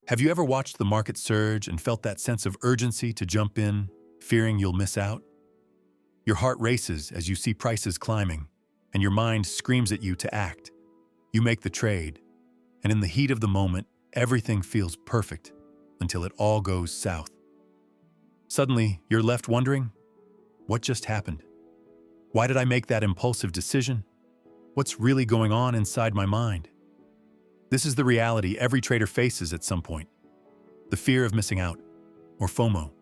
Have you ever watched the market surge and felt that sense of urgency to jump in, fearing you'll miss out? Your heart races as you see prices climbing, and your mind screams at you to act. You make the trade, and in the heat of the moment, everything feels perfect until it all goes south. Suddenly, you're left wondering, what just happened? Why did I make that impulsive decision? What's really going on inside my mind? This is the reality every trader faces at some point. The fear of missing out, or FOMO.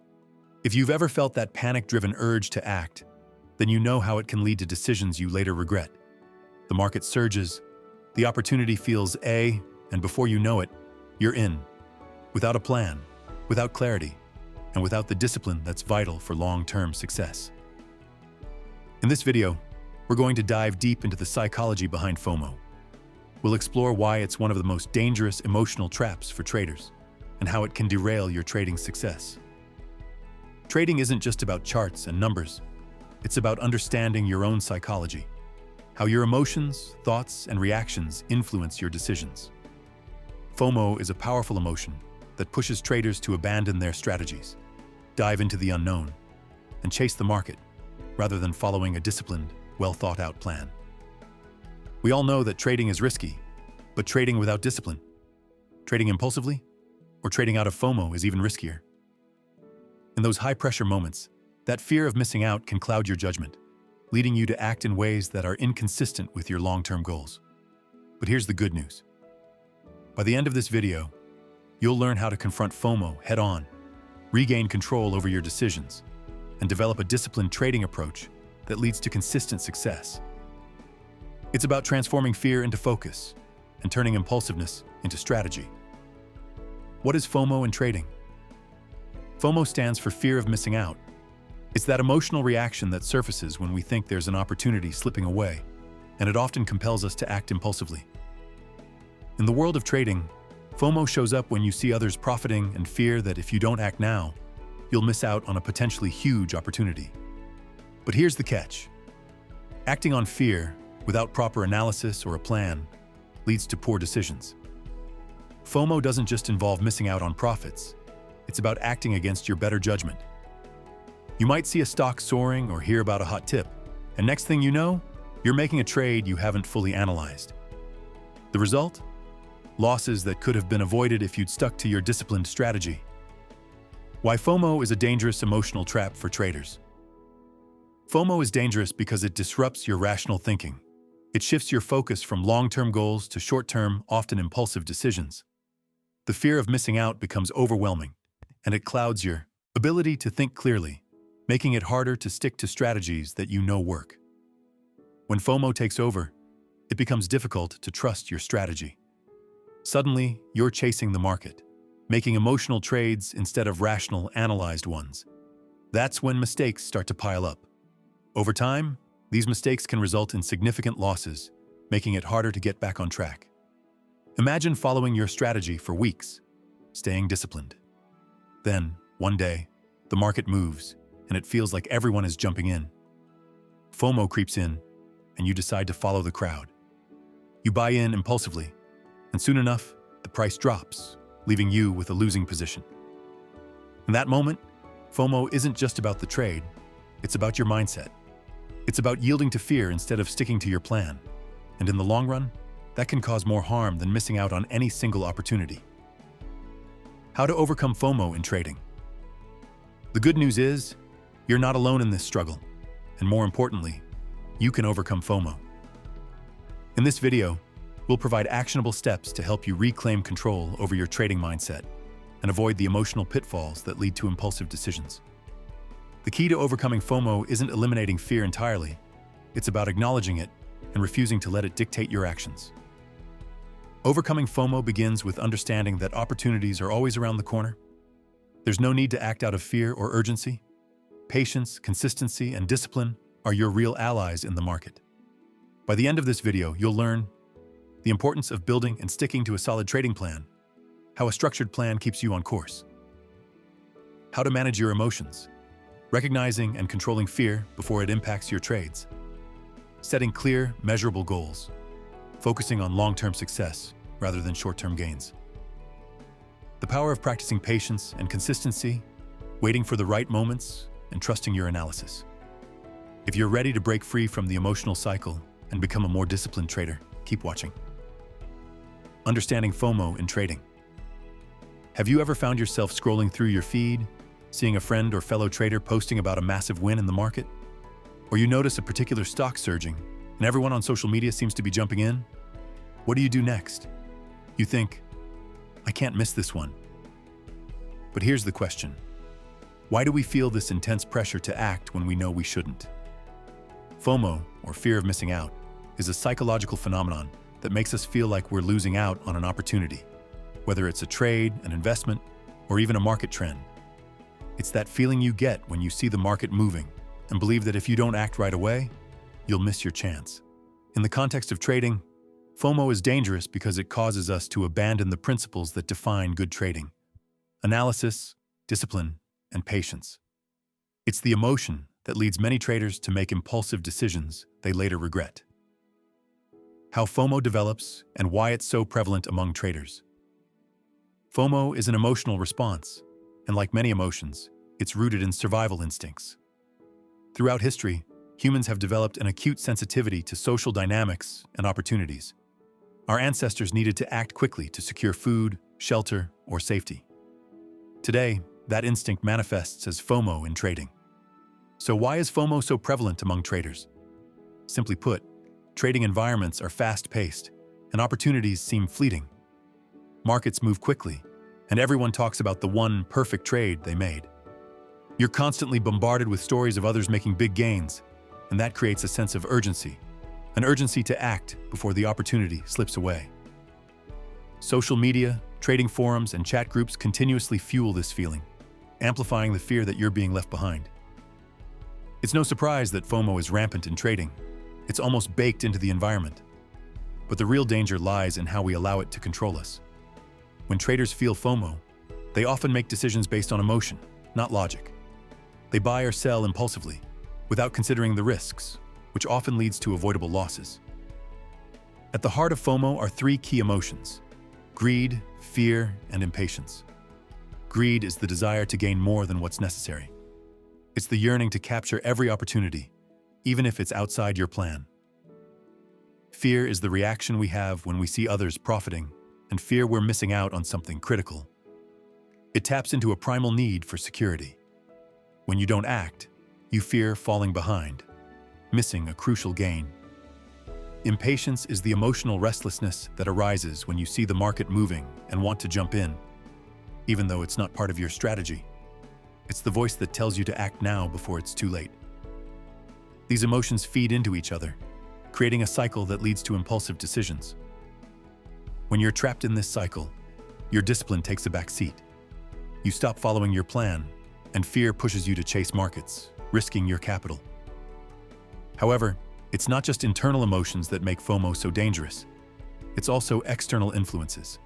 If you've ever felt that panic-driven urge to act, then you know how it can lead to decisions you later regret. The market surges, the opportunity feels and before you know it, you're in. Without a plan, without clarity, and without the discipline that's vital for long-term success. In this video, we're going to dive deep into the psychology behind FOMO. We'll explore why it's one of the most dangerous emotional traps for traders, and how it can derail your trading success. Trading isn't just about charts and numbers. It's about understanding your own psychology, how your emotions, thoughts, and reactions influence your decisions. FOMO is a powerful emotion that pushes traders to abandon their strategies, dive into the unknown, and chase the market, rather than following a disciplined, well-thought-out plan. We all know that trading is risky, but trading without discipline, trading impulsively, or trading out of FOMO is even riskier. In those high-pressure moments, that fear of missing out can cloud your judgment, leading you to act in ways that are inconsistent with your long-term goals. But here's the good news. By the end of this video, you'll learn how to confront FOMO head-on, regain control over your decisions, and develop a disciplined trading approach that leads to consistent success. It's about transforming fear into focus and turning impulsiveness into strategy. What is FOMO in trading? FOMO stands for fear of missing out. It's that emotional reaction that surfaces when we think there's an opportunity slipping away, and it often compels us to act impulsively. In the world of trading, FOMO shows up when you see others profiting and fear that if you don't act now, you'll miss out on a potentially huge opportunity. But here's the catch. Acting on fear, without proper analysis or a plan, leads to poor decisions. FOMO doesn't just involve missing out on profits. It's about acting against your better judgment. You might see a stock soaring or hear about a hot tip, and next thing you know, you're making a trade you haven't fully analyzed. The result? Losses that could have been avoided if you'd stuck to your disciplined strategy. Why FOMO is a dangerous emotional trap for traders. FOMO is dangerous because it disrupts your rational thinking. It shifts your focus from long-term goals to short-term, often impulsive decisions. The fear of missing out becomes overwhelming, and it clouds your ability to think clearly, making it harder to stick to strategies that you know work. When FOMO takes over, it becomes difficult to trust your strategy. Suddenly, you're chasing the market, making emotional trades instead of rational, analyzed ones. That's when mistakes start to pile up. Over time, these mistakes can result in significant losses, making it harder to get back on track. Imagine following your strategy for weeks, staying disciplined. Then, one day, the market moves, and it feels like everyone is jumping in. FOMO creeps in, and you decide to follow the crowd. You buy in impulsively, and soon enough, the price drops, leaving you with a losing position. In that moment, FOMO isn't just about the trade, it's about your mindset. It's about yielding to fear instead of sticking to your plan. And in the long run, that can cause more harm than missing out on any single opportunity. How to overcome FOMO in trading. The good news is, you're not alone in this struggle. And more importantly, you can overcome FOMO. In this video, we'll provide actionable steps to help you reclaim control over your trading mindset and avoid the emotional pitfalls that lead to impulsive decisions. The key to overcoming FOMO isn't eliminating fear entirely. It's about acknowledging it and refusing to let it dictate your actions. Overcoming FOMO begins with understanding that opportunities are always around the corner. There's no need to act out of fear or urgency. Patience, consistency, and discipline are your real allies in the market. By the end of this video, you'll learn the importance of building and sticking to a solid trading plan, how a structured plan keeps you on course, how to manage your emotions, recognizing and controlling fear before it impacts your trades, setting clear, measurable goals, focusing on long-term success rather than short-term gains. The power of practicing patience and consistency, waiting for the right moments, and trusting your analysis. If you're ready to break free from the emotional cycle and become a more disciplined trader, keep watching. Understanding FOMO in trading. Have you ever found yourself scrolling through your feed, seeing a friend or fellow trader posting about a massive win in the market? Or you notice a particular stock surging, and everyone on social media seems to be jumping in? What do you do next? You think, I can't miss this one. But here's the question. Why do we feel this intense pressure to act when we know we shouldn't? FOMO, or fear of missing out, is a psychological phenomenon that makes us feel like we're losing out on an opportunity, whether it's a trade, an investment, or even a market trend. It's that feeling you get when you see the market moving and believe that if you don't act right away, you'll miss your chance. In the context of trading, FOMO is dangerous because it causes us to abandon the principles that define good trading: analysis, discipline, and patience. It's the emotion that leads many traders to make impulsive decisions they later regret. How FOMO develops and why it's so prevalent among traders. FOMO is an emotional response, and like many emotions, it's rooted in survival instincts. Throughout history, humans have developed an acute sensitivity to social dynamics and opportunities. Our ancestors needed to act quickly to secure food, shelter, or safety. Today, that instinct manifests as FOMO in trading. So why is FOMO so prevalent among traders? Simply put, trading environments are fast-paced, and opportunities seem fleeting. Markets move quickly, and everyone talks about the one perfect trade they made. You're constantly bombarded with stories of others making big gains, and that creates a sense of urgency, an urgency to act before the opportunity slips away. Social media, trading forums, and chat groups continuously fuel this feeling, amplifying the fear that you're being left behind. It's no surprise that FOMO is rampant in trading. It's almost baked into the environment. But the real danger lies in how we allow it to control us. When traders feel FOMO, they often make decisions based on emotion, not logic. They buy or sell impulsively, without considering the risks, which often leads to avoidable losses. At the heart of FOMO are three key emotions: greed, fear, and impatience. Greed is the desire to gain more than what's necessary. It's the yearning to capture every opportunity, even if it's outside your plan. Fear is the reaction we have when we see others profiting and fear we're missing out on something critical. It taps into a primal need for security. When you don't act, you fear falling behind, missing a crucial gain. Impatience is the emotional restlessness that arises when you see the market moving and want to jump in, even though it's not part of your strategy. It's the voice that tells you to act now before it's too late. These emotions feed into each other, creating a cycle that leads to impulsive decisions. When you're trapped in this cycle, your discipline takes a back seat. You stop following your plan, and fear pushes you to chase markets, risking your capital. However, it's not just internal emotions that make FOMO so dangerous. It's also external influences.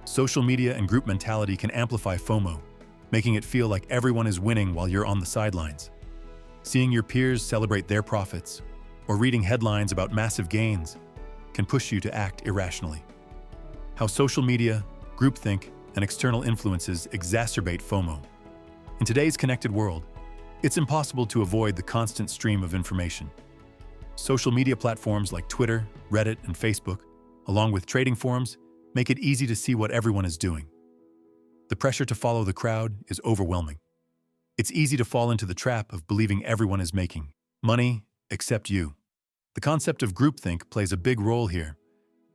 Social media and group mentality can amplify FOMO, making it feel like everyone is winning while you're on the sidelines. Seeing your peers celebrate their profits or reading headlines about massive gains can push you to act irrationally. How social media, groupthink, and external influences exacerbate FOMO. In today's connected world, it's impossible to avoid the constant stream of information. Social media platforms like Twitter, Reddit, and Facebook, along with trading forums, make it easy to see what everyone is doing. The pressure to follow the crowd is overwhelming. It's easy to fall into the trap of believing everyone is making money except you. The concept of groupthink plays a big role here.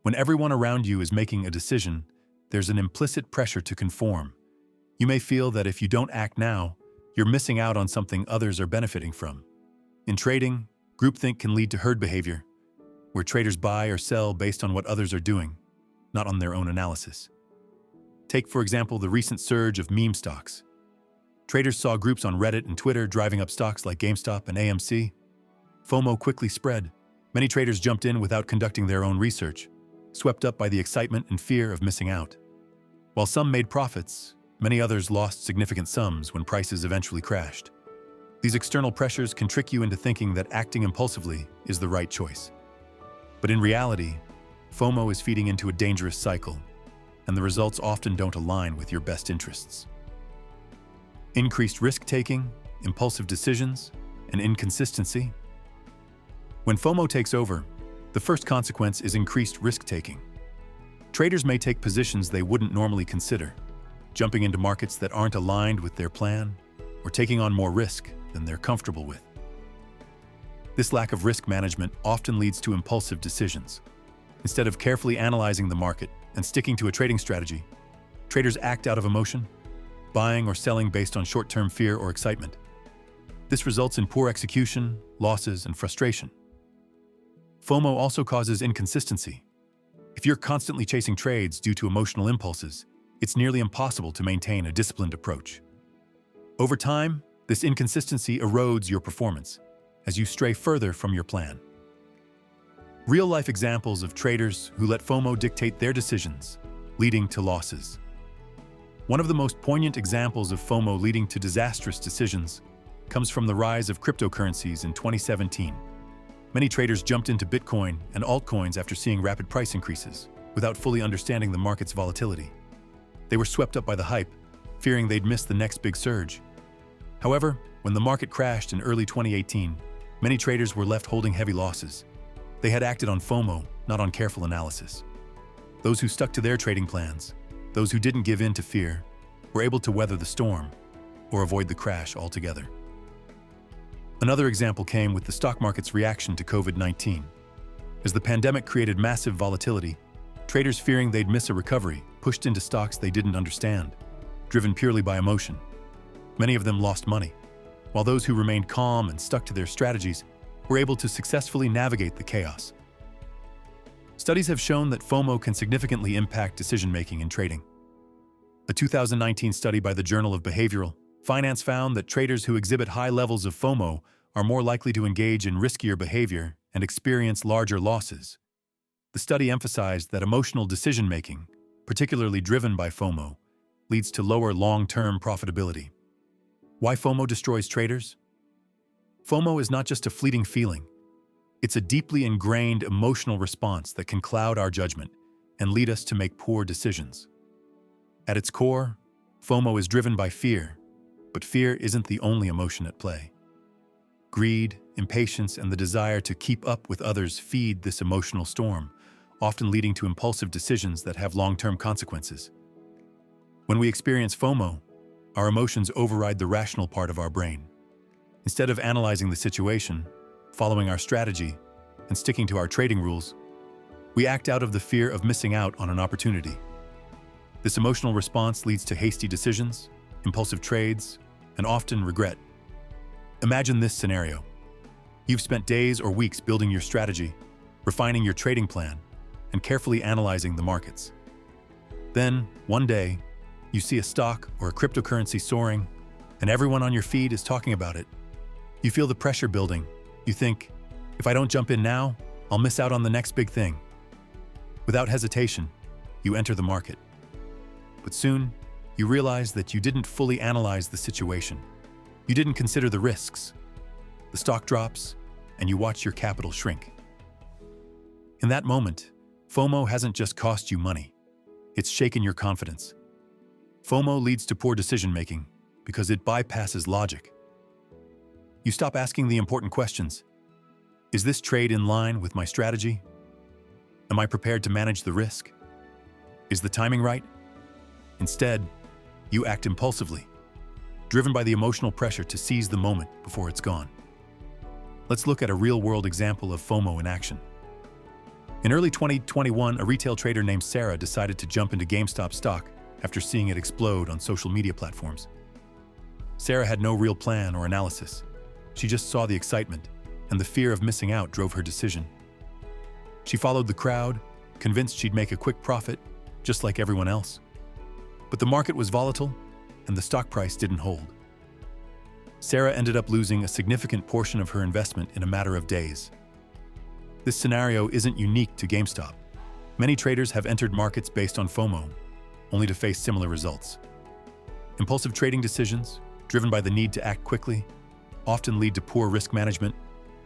When everyone around you is making a decision, there's an implicit pressure to conform. You may feel that if you don't act now, you're missing out on something others are benefiting from. In trading, groupthink can lead to herd behavior, where traders buy or sell based on what others are doing, not on their own analysis. Take, for example, the recent surge of meme stocks. Traders saw groups on Reddit and Twitter driving up stocks like GameStop and AMC. FOMO quickly spread. Many traders jumped in without conducting their own research, swept up by the excitement and fear of missing out. While some made profits, many others lost significant sums when prices eventually crashed. These external pressures can trick you into thinking that acting impulsively is the right choice. But in reality, FOMO is feeding into a dangerous cycle, and the results often don't align with your best interests. Increased risk-taking, impulsive decisions, and inconsistency. When FOMO takes over, the first consequence is increased risk-taking. Traders may take positions they wouldn't normally consider, jumping into markets that aren't aligned with their plan or taking on more risk than they're comfortable with. This lack of risk management often leads to impulsive decisions. Instead of carefully analyzing the market and sticking to a trading strategy, traders act out of emotion, buying or selling based on short-term fear or excitement. This results in poor execution, losses, and frustration. FOMO also causes inconsistency. If you're constantly chasing trades due to emotional impulses, it's nearly impossible to maintain a disciplined approach. Over time, this inconsistency erodes your performance as you stray further from your plan. Real-life examples of traders who let FOMO dictate their decisions, leading to losses. One of the most poignant examples of FOMO leading to disastrous decisions comes from the rise of cryptocurrencies in 2017. Many traders jumped into Bitcoin and altcoins after seeing rapid price increases, without fully understanding the market's volatility. They were swept up by the hype, fearing they'd miss the next big surge. However, when the market crashed in early 2018, many traders were left holding heavy losses. They had acted on FOMO, not on careful analysis. Those who stuck to their trading plans, those who didn't give in to fear, were able to weather the storm or avoid the crash altogether. Another example came with the stock market's reaction to COVID-19. As the pandemic created massive volatility, traders fearing they'd miss a recovery pushed into stocks they didn't understand, driven purely by emotion. Many of them lost money, while those who remained calm and stuck to their strategies were able to successfully navigate the chaos. Studies have shown that FOMO can significantly impact decision-making in trading. A 2019 study by the Journal of Behavioral Finance found that traders who exhibit high levels of FOMO are more likely to engage in riskier behavior and experience larger losses. The study emphasized that emotional decision-making, particularly driven by FOMO, leads to lower long-term profitability. Why FOMO destroys traders? FOMO is not just a fleeting feeling. It's a deeply ingrained emotional response that can cloud our judgment and lead us to make poor decisions. At its core, FOMO is driven by fear, but fear isn't the only emotion at play. Greed, impatience, and the desire to keep up with others feed this emotional storm, often leading to impulsive decisions that have long-term consequences. When we experience FOMO, our emotions override the rational part of our brain. Instead of analyzing the situation, following our strategy, and sticking to our trading rules, we act out of the fear of missing out on an opportunity. This emotional response leads to hasty decisions, impulsive trades, and often regret. Imagine this scenario. You've spent days or weeks building your strategy, refining your trading plan, and carefully analyzing the markets. Then, one day, you see a stock or a cryptocurrency soaring, and everyone on your feed is talking about it. You feel the pressure building. You think, if I don't jump in now, I'll miss out on the next big thing. Without hesitation, you enter the market. But soon, you realize that you didn't fully analyze the situation. You didn't consider the risks. The stock drops, and you watch your capital shrink. In that moment, FOMO hasn't just cost you money. It's shaken your confidence. FOMO leads to poor decision-making because it bypasses logic. You stop asking the important questions. Is this trade in line with my strategy? Am I prepared to manage the risk? Is the timing right? Instead, you act impulsively, driven by the emotional pressure to seize the moment before it's gone. Let's look at a real-world example of FOMO in action. In early 2021, a retail trader named Sarah decided to jump into GameStop stock after seeing it explode on social media platforms. Sarah had no real plan or analysis. She just saw the excitement, and the fear of missing out drove her decision. She followed the crowd, convinced she'd make a quick profit, just like everyone else. But the market was volatile, and the stock price didn't hold. Sarah ended up losing a significant portion of her investment in a matter of days. This scenario isn't unique to GameStop. Many traders have entered markets based on FOMO, only to face similar results. Impulsive trading decisions, driven by the need to act quickly, often lead to poor risk management,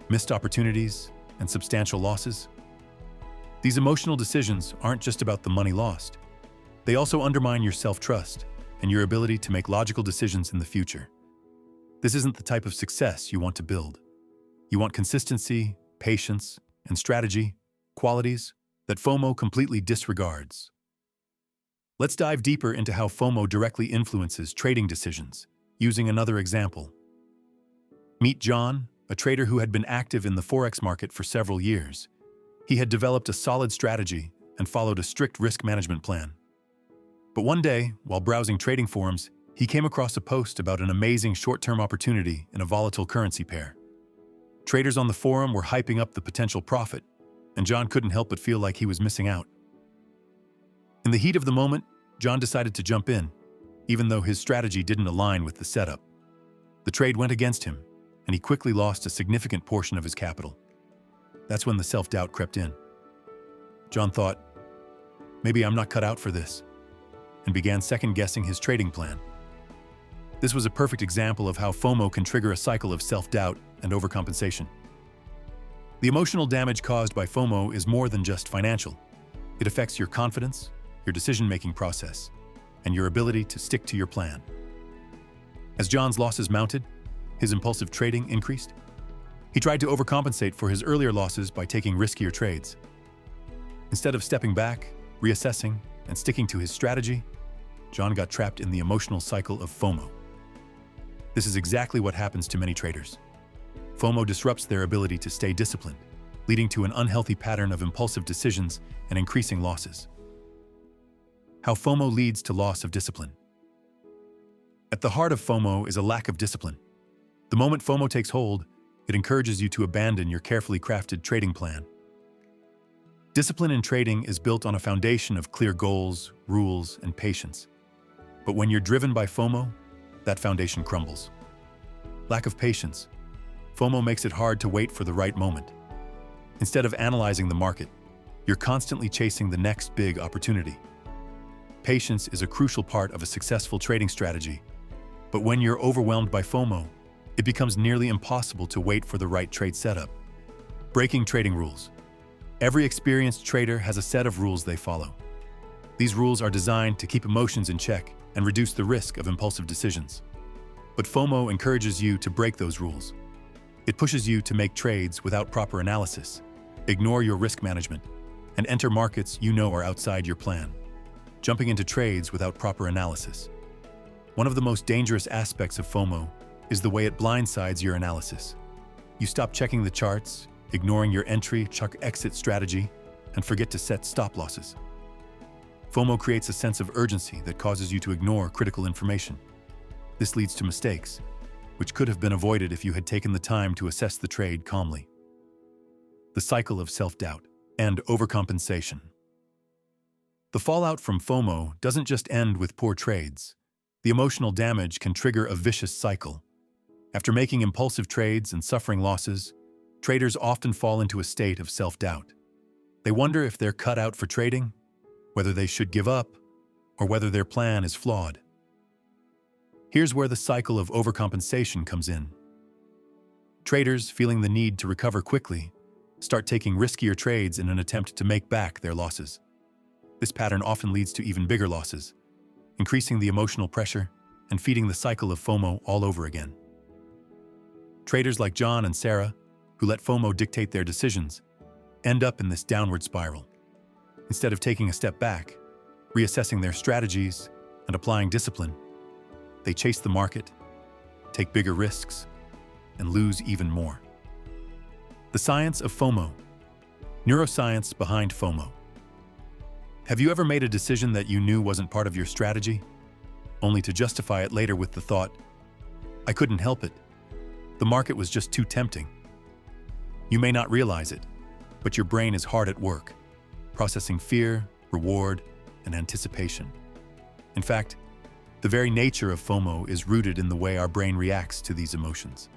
missed opportunities, and substantial losses. These emotional decisions aren't just about the money lost. They also undermine your self-trust and your ability to make logical decisions in the future. This isn't the type of success you want to build. You want consistency, patience, and strategy, qualities that FOMO completely disregards. Let's dive deeper into how FOMO directly influences trading decisions, using another example. Meet John, a trader who had been active in the forex market for several years. He had developed a solid strategy and followed a strict risk management plan. But one day, while browsing trading forums, he came across a post about an amazing short-term opportunity in a volatile currency pair. Traders on the forum were hyping up the potential profit, and John couldn't help but feel like he was missing out. In the heat of the moment, John decided to jump in, even though his strategy didn't align with the setup. The trade went against him, and he quickly lost a significant portion of his capital. That's when the self-doubt crept in. John thought, maybe I'm not cut out for this, and began second-guessing his trading plan. This was a perfect example of how FOMO can trigger a cycle of self-doubt and overcompensation. The emotional damage caused by FOMO is more than just financial. It affects your confidence, your decision-making process, and your ability to stick to your plan. As John's losses mounted, his impulsive trading increased. He tried to overcompensate for his earlier losses by taking riskier trades. Instead of stepping back, reassessing, and sticking to his strategy, John got trapped in the emotional cycle of FOMO. This is exactly what happens to many traders. FOMO disrupts their ability to stay disciplined, leading to an unhealthy pattern of impulsive decisions and increasing losses. How FOMO leads to loss of discipline. At the heart of FOMO is a lack of discipline. The moment FOMO takes hold, it encourages you to abandon your carefully crafted trading plan. Discipline in trading is built on a foundation of clear goals, rules, and patience. But when you're driven by FOMO, that foundation crumbles. Lack of patience. FOMO makes it hard to wait for the right moment. Instead of analyzing the market, you're constantly chasing the next big opportunity. Patience is a crucial part of a successful trading strategy. But when you're overwhelmed by FOMO, it becomes nearly impossible to wait for the right trade setup. Breaking trading rules. Every experienced trader has a set of rules they follow. These rules are designed to keep emotions in check and reduce the risk of impulsive decisions. But FOMO encourages you to break those rules. It pushes you to make trades without proper analysis, ignore your risk management, and enter markets you know are outside your plan, jumping into trades without proper analysis. One of the most dangerous aspects of FOMO is the way it blindsides your analysis. You stop checking the charts, ignoring your entry, exit strategy, and forget to set stop losses. FOMO creates a sense of urgency that causes you to ignore critical information. This leads to mistakes, which could have been avoided if you had taken the time to assess the trade calmly. The cycle of self-doubt and overcompensation. The fallout from FOMO doesn't just end with poor trades. The emotional damage can trigger a vicious cycle. After making impulsive trades and suffering losses, traders often fall into a state of self-doubt. They wonder if they're cut out for trading, whether they should give up, or whether their plan is flawed. Here's where the cycle of overcompensation comes in. Traders, feeling the need to recover quickly, start taking riskier trades in an attempt to make back their losses. This pattern often leads to even bigger losses, increasing the emotional pressure and feeding the cycle of FOMO all over again. Traders like John and Sarah, who let FOMO dictate their decisions, end up in this downward spiral. Instead of taking a step back, reassessing their strategies, and applying discipline, they chase the market, take bigger risks, and lose even more. The science of FOMO. Neuroscience behind FOMO. Have you ever made a decision that you knew wasn't part of your strategy, only to justify it later with the thought, "I couldn't help it. The market was just too tempting"? You may not realize it, but your brain is hard at work, processing fear, reward, and anticipation. In fact, the very nature of FOMO is rooted in the way our brain reacts to these emotions.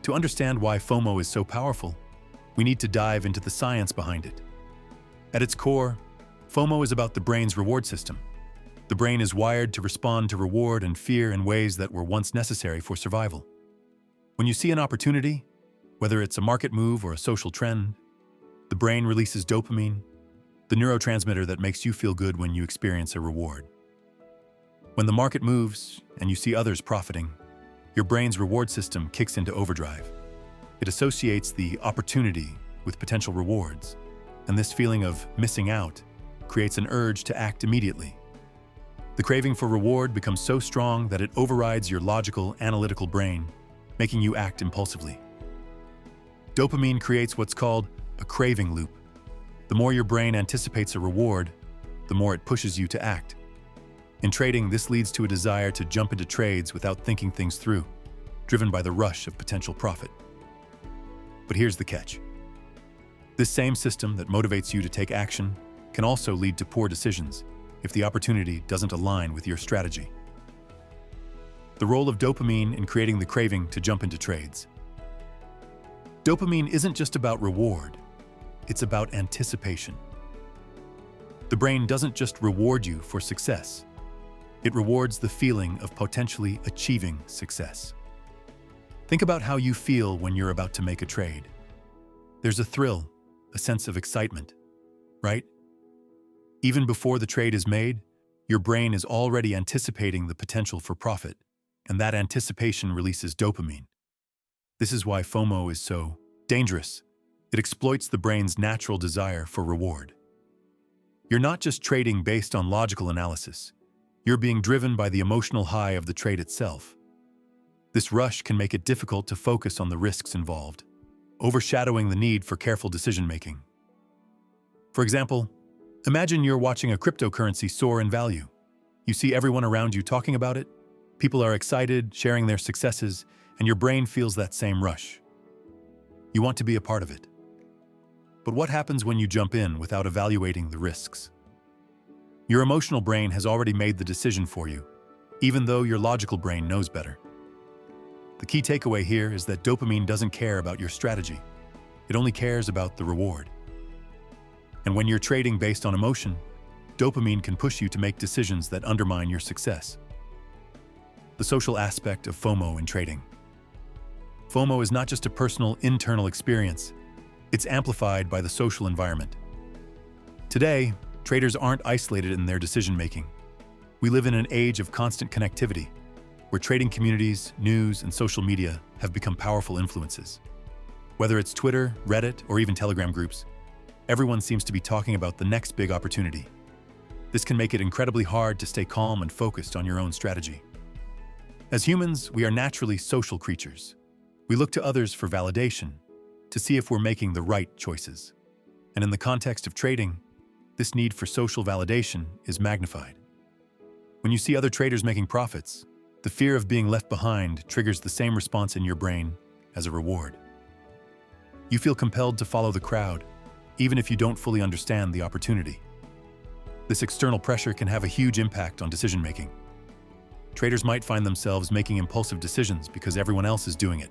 To understand why FOMO is so powerful, we need to dive into the science behind it. At its core, FOMO is about the brain's reward system. The brain is wired to respond to reward and fear in ways that were once necessary for survival. When you see an opportunity, whether it's a market move or a social trend, the brain releases dopamine, the neurotransmitter that makes you feel good when you experience a reward. When the market moves and you see others profiting, your brain's reward system kicks into overdrive. It associates the opportunity with potential rewards, and this feeling of missing out creates an urge to act immediately. The craving for reward becomes so strong that it overrides your logical, analytical brain, making you act impulsively. Dopamine creates what's called a craving loop. The more your brain anticipates a reward, the more it pushes you to act. In trading, this leads to a desire to jump into trades without thinking things through, driven by the rush of potential profit. But here's the catch. This same system that motivates you to take action can also lead to poor decisions if the opportunity doesn't align with your strategy. The role of dopamine in creating the craving to jump into trades. Dopamine isn't just about reward, it's about anticipation. The brain doesn't just reward you for success, it rewards the feeling of potentially achieving success. Think about how you feel when you're about to make a trade. There's a thrill, a sense of excitement, right? Even before the trade is made, your brain is already anticipating the potential for profit, and that anticipation releases dopamine. This is why FOMO is so dangerous. It exploits the brain's natural desire for reward. You're not just trading based on logical analysis. You're being driven by the emotional high of the trade itself. This rush can make it difficult to focus on the risks involved, overshadowing the need for careful decision-making. For example, imagine you're watching a cryptocurrency soar in value. You see everyone around you talking about it. People are excited, sharing their successes, and your brain feels that same rush. You want to be a part of it. But what happens when you jump in without evaluating the risks? Your emotional brain has already made the decision for you, even though your logical brain knows better. The key takeaway here is that dopamine doesn't care about your strategy. It only cares about the reward. And when you're trading based on emotion, dopamine can push you to make decisions that undermine your success. The social aspect of FOMO in trading. FOMO is not just a personal, internal experience. It's amplified by the social environment. Today, traders aren't isolated in their decision-making. We live in an age of constant connectivity, where trading communities, news, and social media have become powerful influences. Whether it's Twitter, Reddit, or even Telegram groups, everyone seems to be talking about the next big opportunity. This can make it incredibly hard to stay calm and focused on your own strategy. As humans, we are naturally social creatures. We look to others for validation, to see if we're making the right choices. And in the context of trading, this need for social validation is magnified. When you see other traders making profits, the fear of being left behind triggers the same response in your brain as a reward. You feel compelled to follow the crowd, even if you don't fully understand the opportunity. This external pressure can have a huge impact on decision-making. Traders might find themselves making impulsive decisions because everyone else is doing it.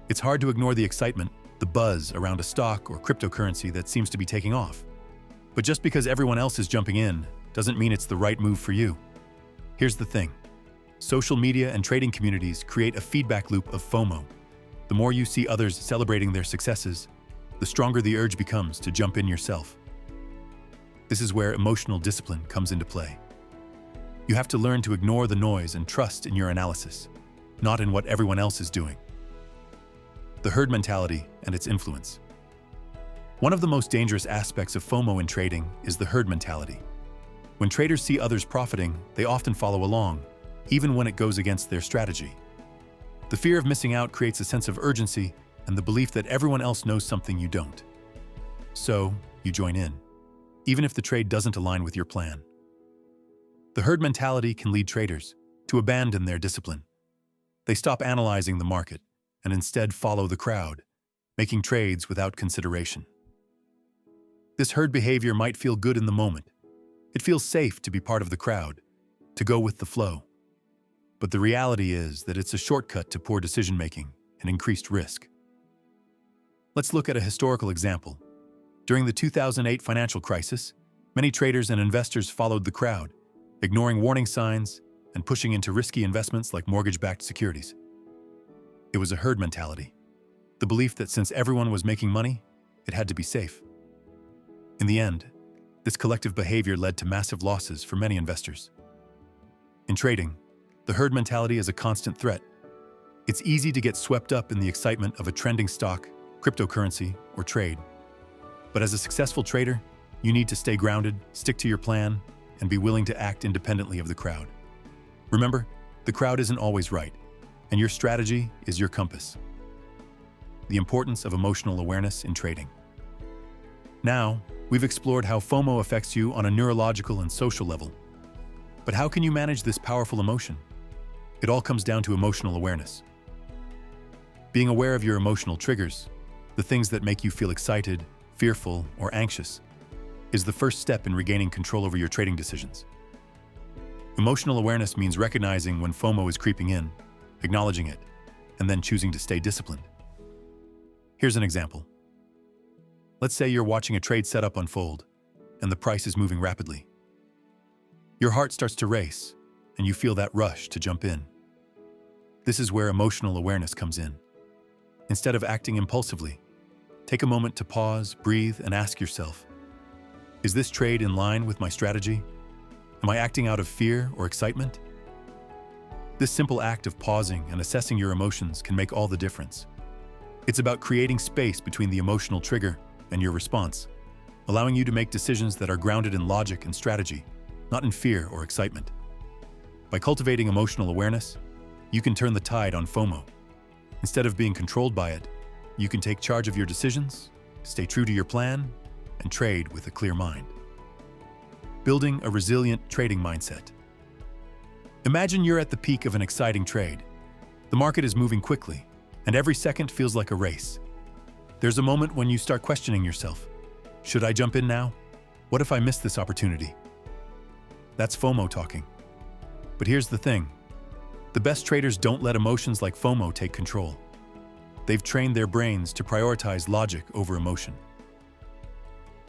It's hard to ignore the excitement, the buzz around a stock or cryptocurrency that seems to be taking off. But just because everyone else is jumping in doesn't mean it's the right move for you. Here's the thing. Social media and trading communities create a feedback loop of FOMO. The more you see others celebrating their successes, the stronger the urge becomes to jump in yourself. This is where emotional discipline comes into play. You have to learn to ignore the noise and trust in your analysis, not in what everyone else is doing. The herd mentality and its influence. One of the most dangerous aspects of FOMO in trading is the herd mentality. When traders see others profiting, they often follow along, even when it goes against their strategy. The fear of missing out creates a sense of urgency and the belief that everyone else knows something you don't. So, you join in, even if the trade doesn't align with your plan. The herd mentality can lead traders to abandon their discipline. They stop analyzing the market and instead follow the crowd, making trades without consideration. This herd behavior might feel good in the moment. It feels safe to be part of the crowd, to go with the flow. But the reality is that it's a shortcut to poor decision-making and increased risk. Let's look at a historical example. During the 2008 financial crisis, many traders and investors followed the crowd, ignoring warning signs and pushing into risky investments like mortgage-backed securities. It was a herd mentality, the belief that since everyone was making money, it had to be safe. In the end, This collective behavior led to massive losses for many investors. In trading, the herd mentality is a constant threat. It's easy to get swept up in the excitement of a trending stock, cryptocurrency, or trade. But as a successful trader, you need to stay grounded, stick to your plan, and be willing to act independently of the crowd. Remember, the crowd isn't always right, and your strategy is your compass. The importance of emotional awareness in trading. Now, we've explored how FOMO affects you on a neurological and social level. But how can you manage this powerful emotion? It all comes down to emotional awareness. Being aware of your emotional triggers, the things that make you feel excited, fearful, or anxious, is the first step in regaining control over your trading decisions. Emotional awareness means recognizing when FOMO is creeping in, acknowledging it, and then choosing to stay disciplined. Here's an example. Let's say you're watching a trade setup unfold, and the price is moving rapidly. Your heart starts to race, and you feel that rush to jump in. This is where emotional awareness comes in. Instead of acting impulsively, take a moment to pause, breathe, and ask yourself, is this trade in line with my strategy? Am I acting out of fear or excitement? This simple act of pausing and assessing your emotions can make all the difference. It's about creating space between the emotional trigger and your response, allowing you to make decisions that are grounded in logic and strategy, not in fear or excitement. By cultivating emotional awareness, you can turn the tide on FOMO. Instead of being controlled by it, you can take charge of your decisions, stay true to your plan, and trade with a clear mind. Building a resilient trading mindset. Imagine you're at the peak of an exciting trade. The market is moving quickly, and every second feels like a race. There's a moment when you start questioning yourself. Should I jump in now? What if I miss this opportunity? That's FOMO talking. But here's the thing. The best traders don't let emotions like FOMO take control. They've trained their brains to prioritize logic over emotion.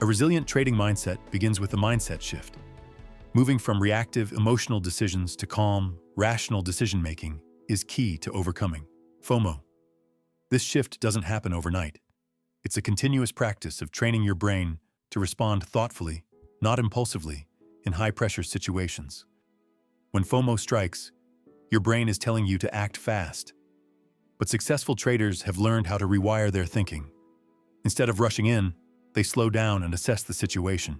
A resilient trading mindset begins with a mindset shift. Moving from reactive, emotional decisions to calm, rational decision-making is key to overcoming FOMO. This shift doesn't happen overnight. It's a continuous practice of training your brain to respond thoughtfully, not impulsively, in high-pressure situations. When FOMO strikes, your brain is telling you to act fast. But successful traders have learned how to rewire their thinking. Instead of rushing in, they slow down and assess the situation.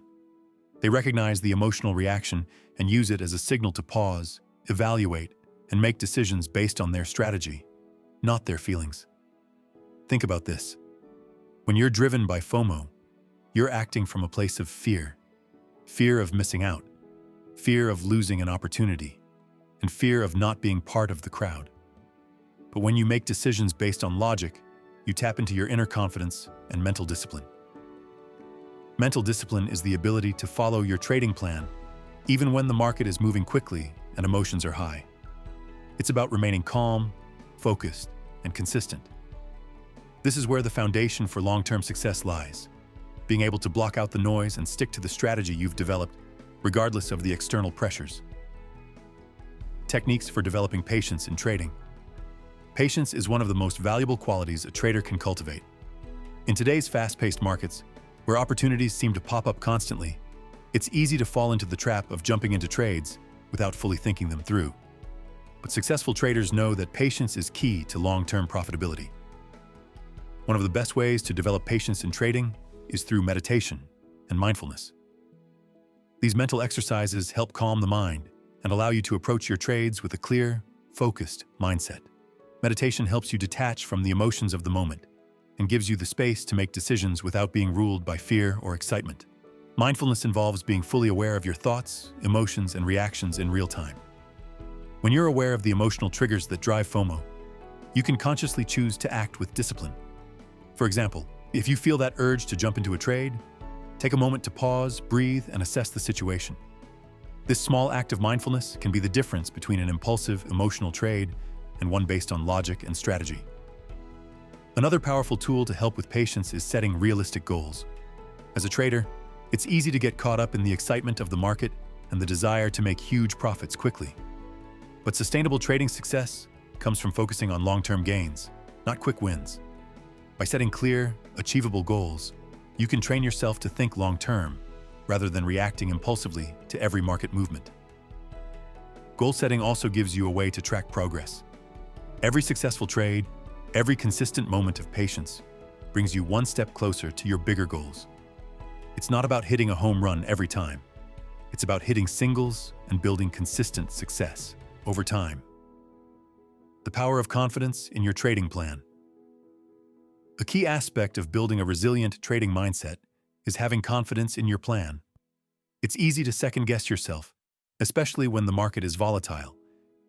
They recognize the emotional reaction and use it as a signal to pause, evaluate, and make decisions based on their strategy, not their feelings. Think about this. When you're driven by FOMO, you're acting from a place of fear. Fear of missing out, fear of losing an opportunity, and fear of not being part of the crowd. But when you make decisions based on logic, you tap into your inner confidence and mental discipline. Mental discipline is the ability to follow your trading plan, even when the market is moving quickly and emotions are high. It's about remaining calm, focused, and consistent. This is where the foundation for long-term success lies, being able to block out the noise and stick to the strategy you've developed, regardless of the external pressures. Techniques for developing patience in trading. Patience is one of the most valuable qualities a trader can cultivate. In today's fast-paced markets, where opportunities seem to pop up constantly, it's easy to fall into the trap of jumping into trades without fully thinking them through. But successful traders know that patience is key to long-term profitability. One of the best ways to develop patience in trading is through meditation and mindfulness. These mental exercises help calm the mind and allow you to approach your trades with a clear, focused mindset. Meditation helps you detach from the emotions of the moment and gives you the space to make decisions without being ruled by fear or excitement. Mindfulness involves being fully aware of your thoughts, emotions, and reactions in real time. When you're aware of the emotional triggers that drive FOMO, you can consciously choose to act with discipline. For example, if you feel that urge to jump into a trade, take a moment to pause, breathe, and assess the situation. This small act of mindfulness can be the difference between an impulsive, emotional trade and one based on logic and strategy. Another powerful tool to help with patience is setting realistic goals. As a trader, it's easy to get caught up in the excitement of the market and the desire to make huge profits quickly. But sustainable trading success comes from focusing on long-term gains, not quick wins. By setting clear, achievable goals, you can train yourself to think long-term, rather than reacting impulsively to every market movement. Goal setting also gives you a way to track progress. Every successful trade, every consistent moment of patience brings you one step closer to your bigger goals. It's not about hitting a home run every time. It's about hitting singles and building consistent success over time. The power of confidence in your trading plan. A key aspect of building a resilient trading mindset is having confidence in your plan. It's easy to second-guess yourself, especially when the market is volatile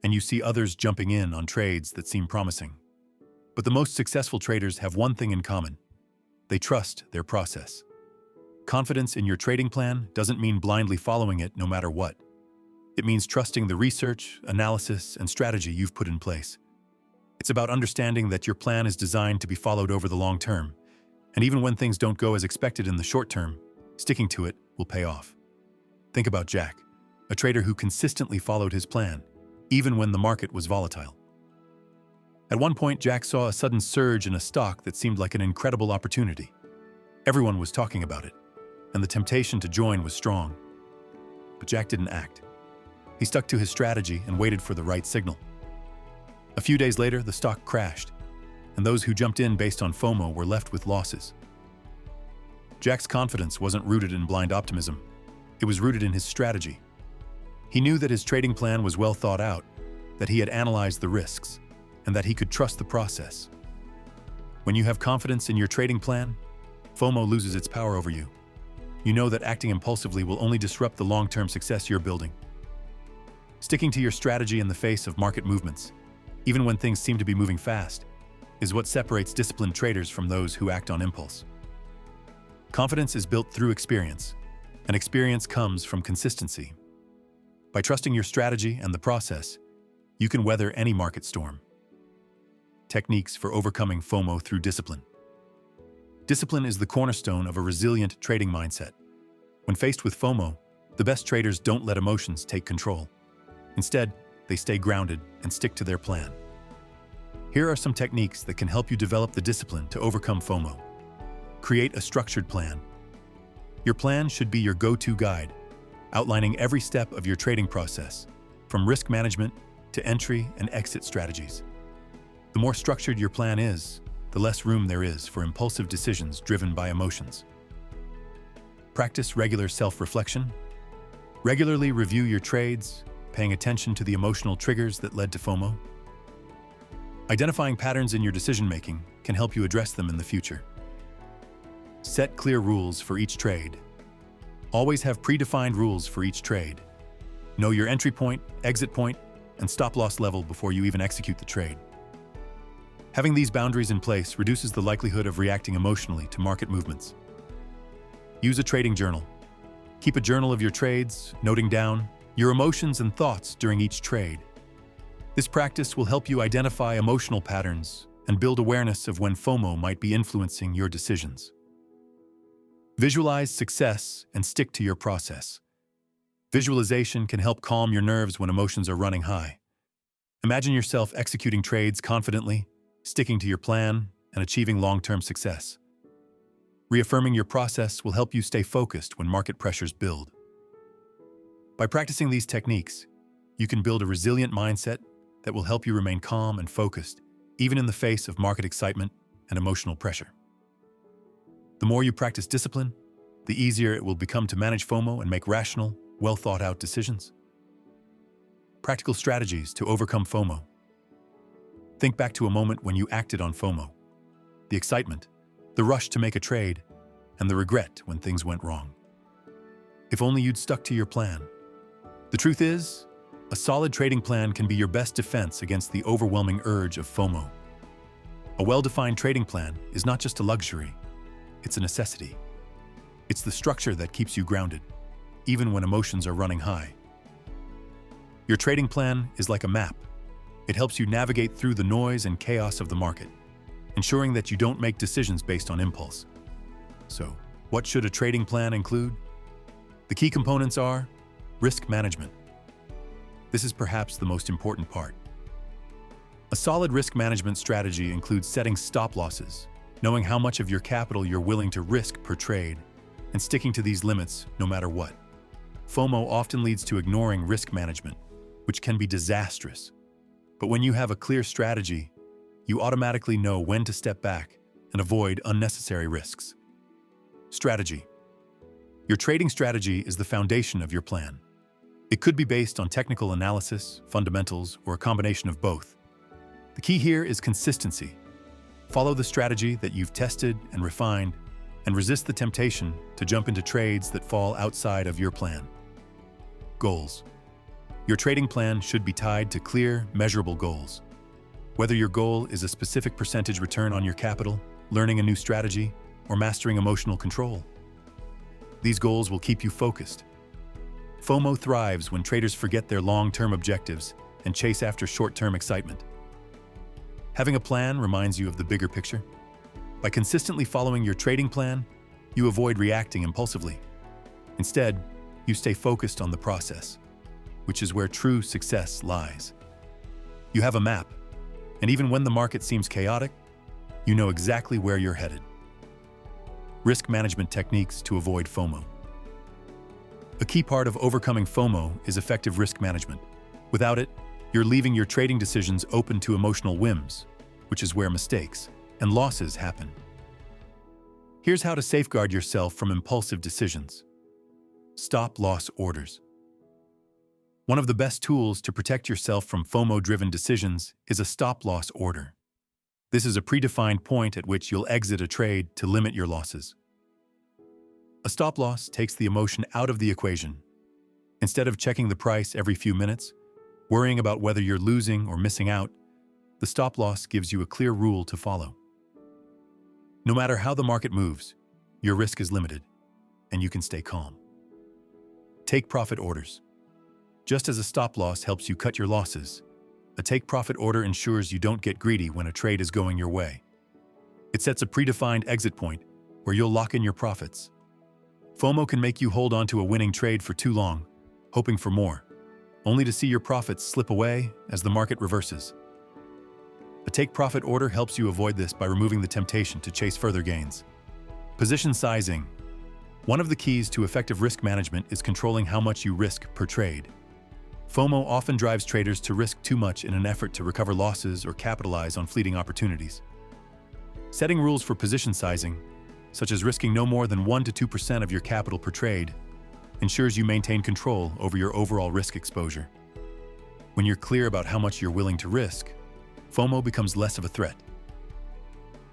and you see others jumping in on trades that seem promising. But the most successful traders have one thing in common: they trust their process. Confidence in your trading plan doesn't mean blindly following it no matter what. It means trusting the research, analysis, and strategy you've put in place. It's about understanding that your plan is designed to be followed over the long term, and even when things don't go as expected in the short term, sticking to it will pay off. Think about Jack, a trader who consistently followed his plan, even when the market was volatile. At one point, Jack saw a sudden surge in a stock that seemed like an incredible opportunity. Everyone was talking about it, and the temptation to join was strong. But Jack didn't act. He stuck to his strategy and waited for the right signal. A few days later, the stock crashed, and those who jumped in based on FOMO were left with losses. Jack's confidence wasn't rooted in blind optimism. It was rooted in his strategy. He knew that his trading plan was well thought out, that he had analyzed the risks, and that he could trust the process. When you have confidence in your trading plan, FOMO loses its power over you. You know that acting impulsively will only disrupt the long-term success you're building. Sticking to your strategy in the face of market movements, even when things seem to be moving fast, is what separates disciplined traders from those who act on impulse. Confidence is built through experience, and experience comes from consistency. By trusting your strategy and the process, you can weather any market storm. Techniques for overcoming FOMO through discipline. Discipline is the cornerstone of a resilient trading mindset. When faced with FOMO, the best traders don't let emotions take control. Instead, they stay grounded and stick to their plan. Here are some techniques that can help you develop the discipline to overcome FOMO. Create a structured plan. Your plan should be your go-to guide, outlining every step of your trading process, from risk management to entry and exit strategies. The more structured your plan is, the less room there is for impulsive decisions driven by emotions. Practice regular self-reflection. Regularly review your trades, paying attention to the emotional triggers that led to FOMO. Identifying patterns in your decision-making can help you address them in the future. Set clear rules for each trade. Always have predefined rules for each trade. Know your entry point, exit point, and stop-loss level before you even execute the trade. Having these boundaries in place reduces the likelihood of reacting emotionally to market movements. Use a trading journal. Keep a journal of your trades, noting down your emotions and thoughts during each trade. This practice will help you identify emotional patterns and build awareness of when FOMO might be influencing your decisions. Visualize success and stick to your process. Visualization can help calm your nerves when emotions are running high. Imagine yourself executing trades confidently, sticking to your plan, and achieving long-term success. Reaffirming your process will help you stay focused when market pressures build. By practicing these techniques, you can build a resilient mindset that will help you remain calm and focused, even in the face of market excitement and emotional pressure. The more you practice discipline, the easier it will become to manage FOMO and make rational, well-thought-out decisions. Practical strategies to overcome FOMO. Think back to a moment when you acted on FOMO. The excitement, the rush to make a trade, and the regret when things went wrong. If only you'd stuck to your plan. The truth is, a solid trading plan can be your best defense against the overwhelming urge of FOMO. A well-defined trading plan is not just a luxury, it's a necessity. It's the structure that keeps you grounded, even when emotions are running high. Your trading plan is like a map. It helps you navigate through the noise and chaos of the market, ensuring that you don't make decisions based on impulse. So, what should a trading plan include? The key components are risk management. This is perhaps the most important part. A solid risk management strategy includes setting stop losses, knowing how much of your capital you're willing to risk per trade, and sticking to these limits no matter what. FOMO often leads to ignoring risk management, which can be disastrous. But when you have a clear strategy, you automatically know when to step back and avoid unnecessary risks. Strategy. Your trading strategy is the foundation of your plan. It could be based on technical analysis, fundamentals, or a combination of both. The key here is consistency. Follow the strategy that you've tested and refined, and resist the temptation to jump into trades that fall outside of your plan. Goals. Your trading plan should be tied to clear, measurable goals. Whether your goal is a specific percentage return on your capital, learning a new strategy, or mastering emotional control, these goals will keep you focused. FOMO thrives when traders forget their long-term objectives and chase after short-term excitement. Having a plan reminds you of the bigger picture. By consistently following your trading plan, you avoid reacting impulsively. Instead, you stay focused on the process, which is where true success lies. You have a map, and even when the market seems chaotic, you know exactly where you're headed. Risk management techniques to avoid FOMO. A key part of overcoming FOMO is effective risk management. Without it, you're leaving your trading decisions open to emotional whims, which is where mistakes and losses happen. Here's how to safeguard yourself from impulsive decisions. Stop-loss orders. One of the best tools to protect yourself from FOMO-driven decisions is a stop-loss order. This is a predefined point at which you'll exit a trade to limit your losses. A stop-loss takes the emotion out of the equation. Instead of checking the price every few minutes, worrying about whether you're losing or missing out, the stop-loss gives you a clear rule to follow. No matter how the market moves, your risk is limited, and you can stay calm. Take profit orders. Just as a stop-loss helps you cut your losses, a take-profit order ensures you don't get greedy when a trade is going your way. It sets a predefined exit point where you'll lock in your profits. FOMO can make you hold on to a winning trade for too long, hoping for more, only to see your profits slip away as the market reverses. A take-profit order helps you avoid this by removing the temptation to chase further gains. Position sizing. One of the keys to effective risk management is controlling how much you risk per trade. FOMO often drives traders to risk too much in an effort to recover losses or capitalize on fleeting opportunities. Setting rules for position sizing, such as risking no more than 1 to 2% of your capital per trade, ensures you maintain control over your overall risk exposure. When you're clear about how much you're willing to risk, FOMO becomes less of a threat.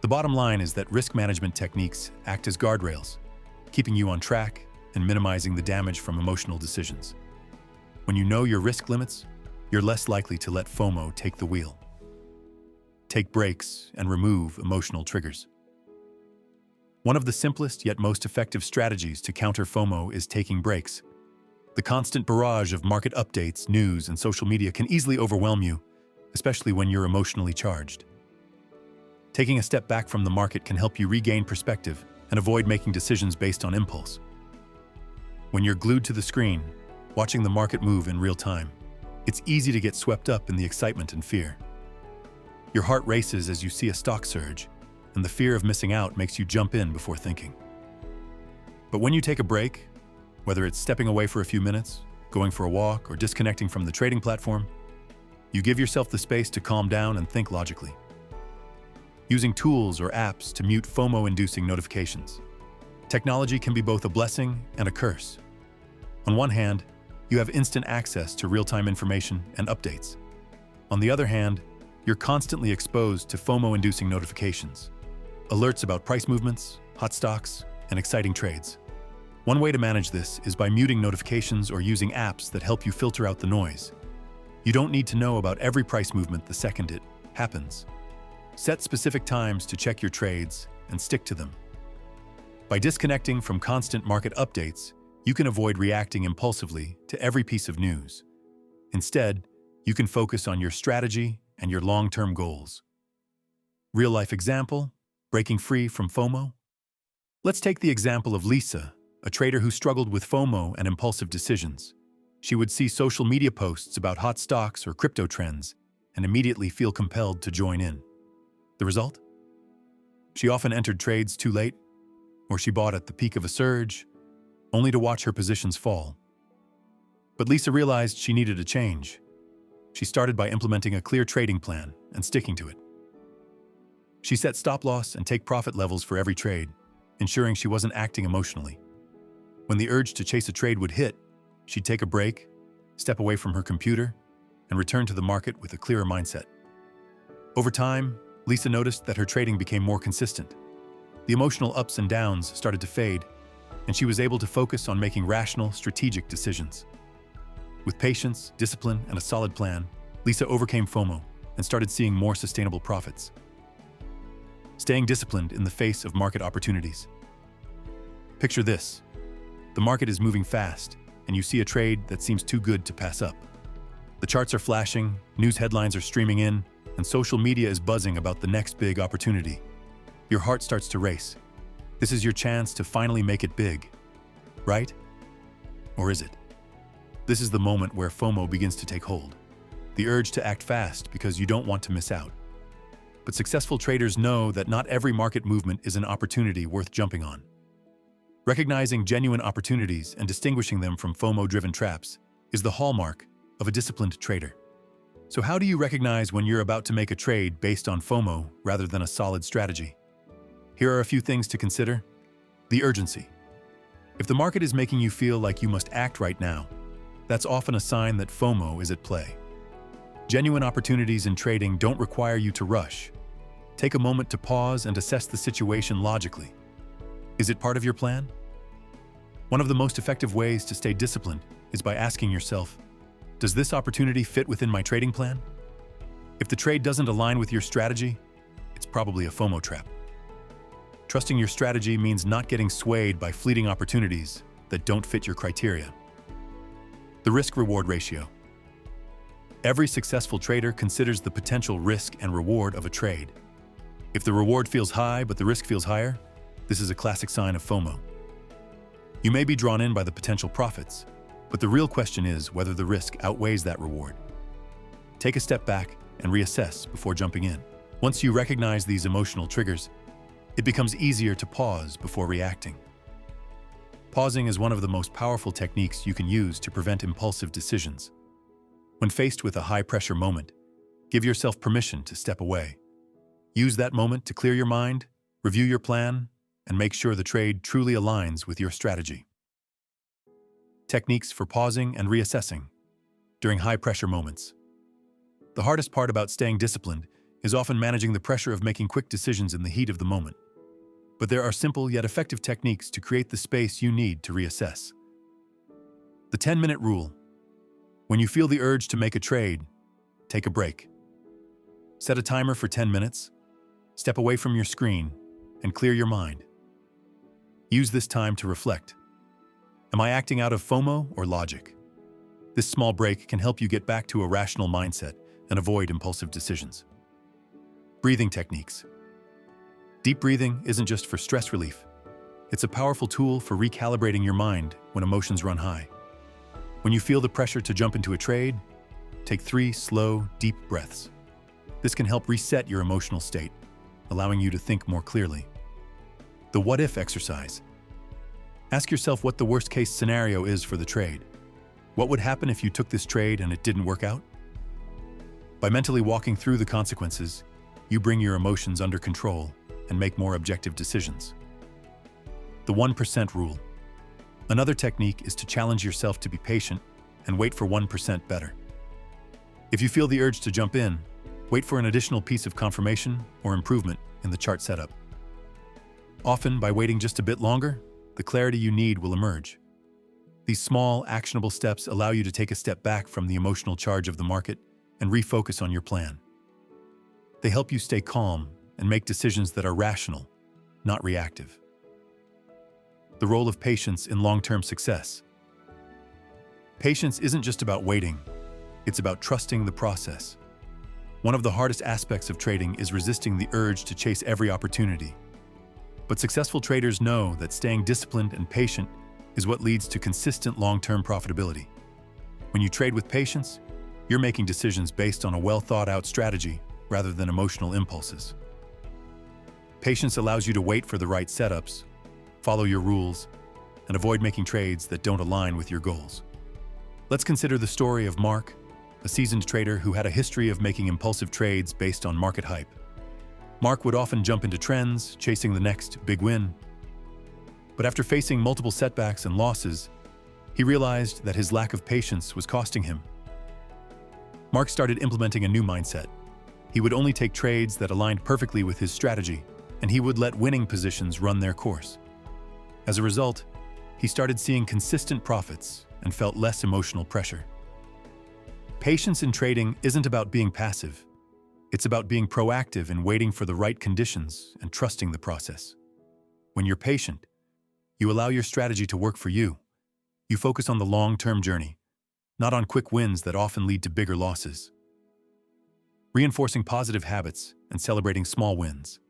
The bottom line is that risk management techniques act as guardrails, keeping you on track and minimizing the damage from emotional decisions. When you know your risk limits, you're less likely to let FOMO take the wheel. Take breaks and remove emotional triggers. One of the simplest yet most effective strategies to counter FOMO is taking breaks. The constant barrage of market updates, news, and social media can easily overwhelm you, especially when you're emotionally charged. Taking a step back from the market can help you regain perspective and avoid making decisions based on impulse. When you're glued to the screen, watching the market move in real time, it's easy to get swept up in the excitement and fear. Your heart races as you see a stock surge, and the fear of missing out makes you jump in before thinking. But when you take a break, whether it's stepping away for a few minutes, going for a walk, or disconnecting from the trading platform, you give yourself the space to calm down and think logically. Using tools or apps to mute FOMO-inducing notifications. Technology can be both a blessing and a curse. On one hand, you have instant access to real-time information and updates. On the other hand, you're constantly exposed to FOMO-inducing notifications, alerts about price movements, hot stocks, and exciting trades. One way to manage this is by muting notifications or using apps that help you filter out the noise. You don't need to know about every price movement the second it happens. Set specific times to check your trades and stick to them. By disconnecting from constant market updates, you can avoid reacting impulsively to every piece of news. Instead, you can focus on your strategy and your long-term goals. Real-life example, breaking free from FOMO? Let's take the example of Lisa, a trader who struggled with FOMO and impulsive decisions. She would see social media posts about hot stocks or crypto trends and immediately feel compelled to join in. The result? She often entered trades too late, or she bought at the peak of a surge, only to watch her positions fall. But Lisa realized she needed a change. She started by implementing a clear trading plan and sticking to it. She set stop-loss and take-profit levels for every trade, ensuring she wasn't acting emotionally. When the urge to chase a trade would hit, she'd take a break, step away from her computer, and return to the market with a clearer mindset. Over time, Lisa noticed that her trading became more consistent. The emotional ups and downs started to fade, and she was able to focus on making rational, strategic decisions. With patience, discipline, and a solid plan, Lisa overcame FOMO and started seeing more sustainable profits. Staying disciplined in the face of market opportunities. Picture this. The market is moving fast, and you see a trade that seems too good to pass up. The charts are flashing, news headlines are streaming in, and social media is buzzing about the next big opportunity. Your heart starts to race. This is your chance to finally make it big, right? Or is it? This is the moment where FOMO begins to take hold. The urge to act fast because you don't want to miss out. But successful traders know that not every market movement is an opportunity worth jumping on. Recognizing genuine opportunities and distinguishing them from FOMO-driven traps is the hallmark of a disciplined trader. So how do you recognize when you're about to make a trade based on FOMO rather than a solid strategy? Here are a few things to consider. The urgency. If the market is making you feel like you must act right now, that's often a sign that FOMO is at play. Genuine opportunities in trading don't require you to rush. Take a moment to pause and assess the situation logically. Is it part of your plan? One of the most effective ways to stay disciplined is by asking yourself, does this opportunity fit within my trading plan? If the trade doesn't align with your strategy, it's probably a FOMO trap. Trusting your strategy means not getting swayed by fleeting opportunities that don't fit your criteria. The risk-reward ratio. Every successful trader considers the potential risk and reward of a trade. If the reward feels high but the risk feels higher, this is a classic sign of FOMO. You may be drawn in by the potential profits, but the real question is whether the risk outweighs that reward. Take a step back and reassess before jumping in. Once you recognize these emotional triggers, it becomes easier to pause before reacting. Pausing is one of the most powerful techniques you can use to prevent impulsive decisions. When faced with a high-pressure moment, give yourself permission to step away. Use that moment to clear your mind, review your plan, and make sure the trade truly aligns with your strategy. Techniques for pausing and reassessing during high-pressure moments. The hardest part about staying disciplined is often managing the pressure of making quick decisions in the heat of the moment. But there are simple yet effective techniques to create the space you need to reassess. The 10-minute rule. When you feel the urge to make a trade, take a break. Set a timer for 10 minutes, step away from your screen, and clear your mind. Use this time to reflect. Am I acting out of FOMO or logic? This small break can help you get back to a rational mindset and avoid impulsive decisions. Breathing techniques. Deep breathing isn't just for stress relief. It's a powerful tool for recalibrating your mind when emotions run high. When you feel the pressure to jump into a trade, take 3 slow, deep breaths. This can help reset your emotional state, allowing you to think more clearly. The what-if exercise. Ask yourself what the worst-case scenario is for the trade. What would happen if you took this trade and it didn't work out? By mentally walking through the consequences, you bring your emotions under control and make more objective decisions. The 1% rule. Another technique is to challenge yourself to be patient and wait for 1% better. If you feel the urge to jump in, wait for an additional piece of confirmation or improvement in the chart setup. Often, by waiting just a bit longer, the clarity you need will emerge. These small, actionable steps allow you to take a step back from the emotional charge of the market and refocus on your plan. They help you stay calm and make decisions that are rational, not reactive. The role of patience in long-term success. Patience isn't just about waiting, it's about trusting the process. One of the hardest aspects of trading is resisting the urge to chase every opportunity. But successful traders know that staying disciplined and patient is what leads to consistent long-term profitability. When you trade with patience, you're making decisions based on a well-thought-out strategy rather than emotional impulses. Patience allows you to wait for the right setups, follow your rules, and avoid making trades that don't align with your goals. Let's consider the story of Mark, a seasoned trader who had a history of making impulsive trades based on market hype. Mark would often jump into trends, chasing the next big win. But after facing multiple setbacks and losses, he realized that his lack of patience was costing him. Mark started implementing a new mindset. He would only take trades that aligned perfectly with his strategy, and he would let winning positions run their course. As a result, he started seeing consistent profits and felt less emotional pressure. Patience in trading isn't about being passive. It's about being proactive and waiting for the right conditions and trusting the process. When you're patient, you allow your strategy to work for you. You focus on the long-term journey, not on quick wins that often lead to bigger losses. Reinforcing positive habits and celebrating small wins.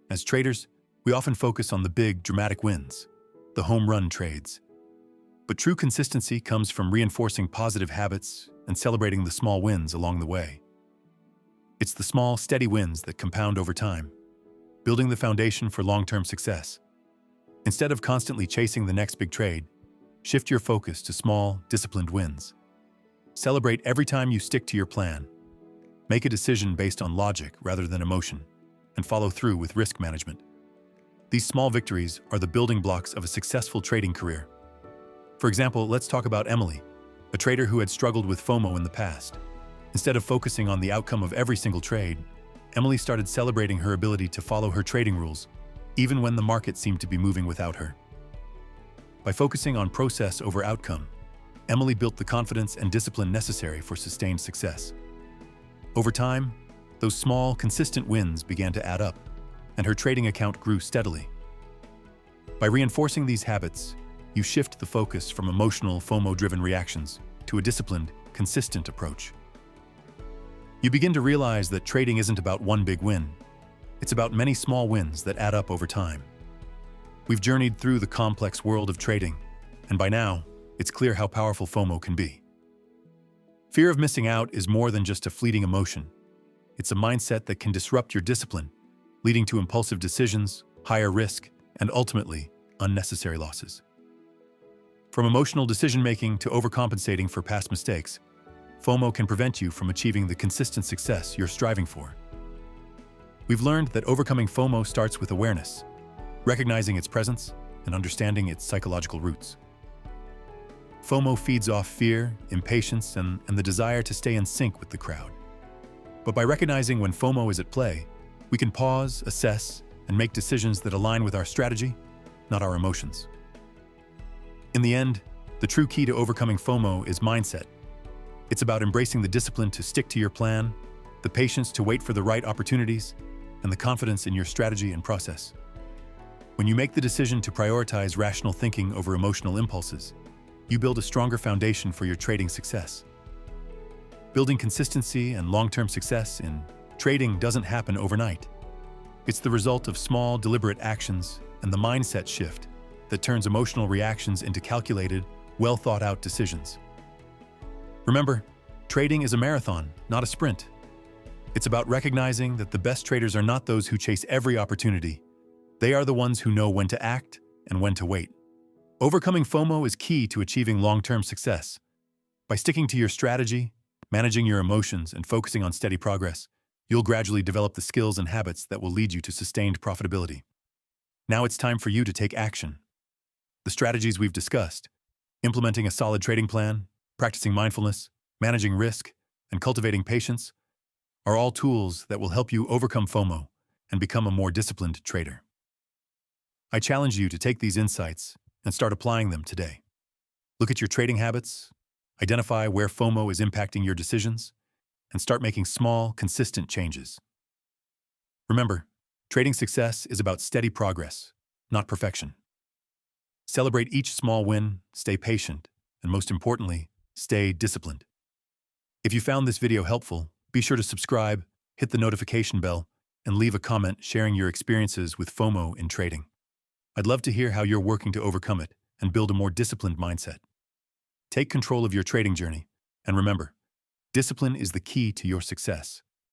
As traders, we often focus on the big, dramatic wins, the home run trades. But true consistency comes from reinforcing positive habits and celebrating the small wins along the way. It's the small, steady wins that compound over time, building the foundation for long-term success. Instead of constantly chasing the next big trade, shift your focus to small, disciplined wins. Celebrate every time you stick to your plan. Make a decision based on logic rather than emotion, and follow through with risk management. These small victories are the building blocks of a successful trading career. For example, let's talk about Emily, a trader who had struggled with FOMO in the past. Instead of focusing on the outcome of every single trade, Emily started celebrating her ability to follow her trading rules, even when the market seemed to be moving without her. By focusing on process over outcome, Emily built the confidence and discipline necessary for sustained success. Over time, those small, consistent wins began to add up, and her trading account grew steadily. By reinforcing these habits, you shift the focus from emotional, FOMO-driven reactions to a disciplined, consistent approach. You begin to realize that trading isn't about one big win. It's about many small wins that add up over time. We've journeyed through the complex world of trading, and by now, it's clear how powerful FOMO can be. Fear of missing out is more than just a fleeting emotion. It's a mindset that can disrupt your discipline, leading to impulsive decisions, higher risk, and ultimately, unnecessary losses. From emotional decision-making to overcompensating for past mistakes, FOMO can prevent you from achieving the consistent success you're striving for. We've learned that overcoming FOMO starts with awareness, recognizing its presence and understanding its psychological roots. FOMO feeds off fear, impatience, and the desire to stay in sync with the crowd. But by recognizing when FOMO is at play, we can pause, assess, and make decisions that align with our strategy, not our emotions. In the end, the true key to overcoming FOMO is mindset. It's about embracing the discipline to stick to your plan, the patience to wait for the right opportunities, and the confidence in your strategy and process. When you make the decision to prioritize rational thinking over emotional impulses, you build a stronger foundation for your trading success. Building consistency and long-term success in trading doesn't happen overnight. It's the result of small, deliberate actions and the mindset shift that turns emotional reactions into calculated, well-thought-out decisions. Remember, trading is a marathon, not a sprint. It's about recognizing that the best traders are not those who chase every opportunity. They are the ones who know when to act and when to wait. Overcoming FOMO is key to achieving long-term success. By sticking to your strategy, managing your emotions, and focusing on steady progress, you'll gradually develop the skills and habits that will lead you to sustained profitability. Now it's time for you to take action. The strategies we've discussed, implementing a solid trading plan, practicing mindfulness, managing risk, and cultivating patience, are all tools that will help you overcome FOMO and become a more disciplined trader. I challenge you to take these insights and start applying them today. Look at your trading habits, identify where FOMO is impacting your decisions, and start making small, consistent changes. Remember, trading success is about steady progress, not perfection. Celebrate each small win, stay patient, and most importantly, stay disciplined. If you found this video helpful, be sure to subscribe, hit the notification bell, and leave a comment sharing your experiences with FOMO in trading. I'd love to hear how you're working to overcome it and build a more disciplined mindset. Take control of your trading journey, and remember, discipline is the key to your success.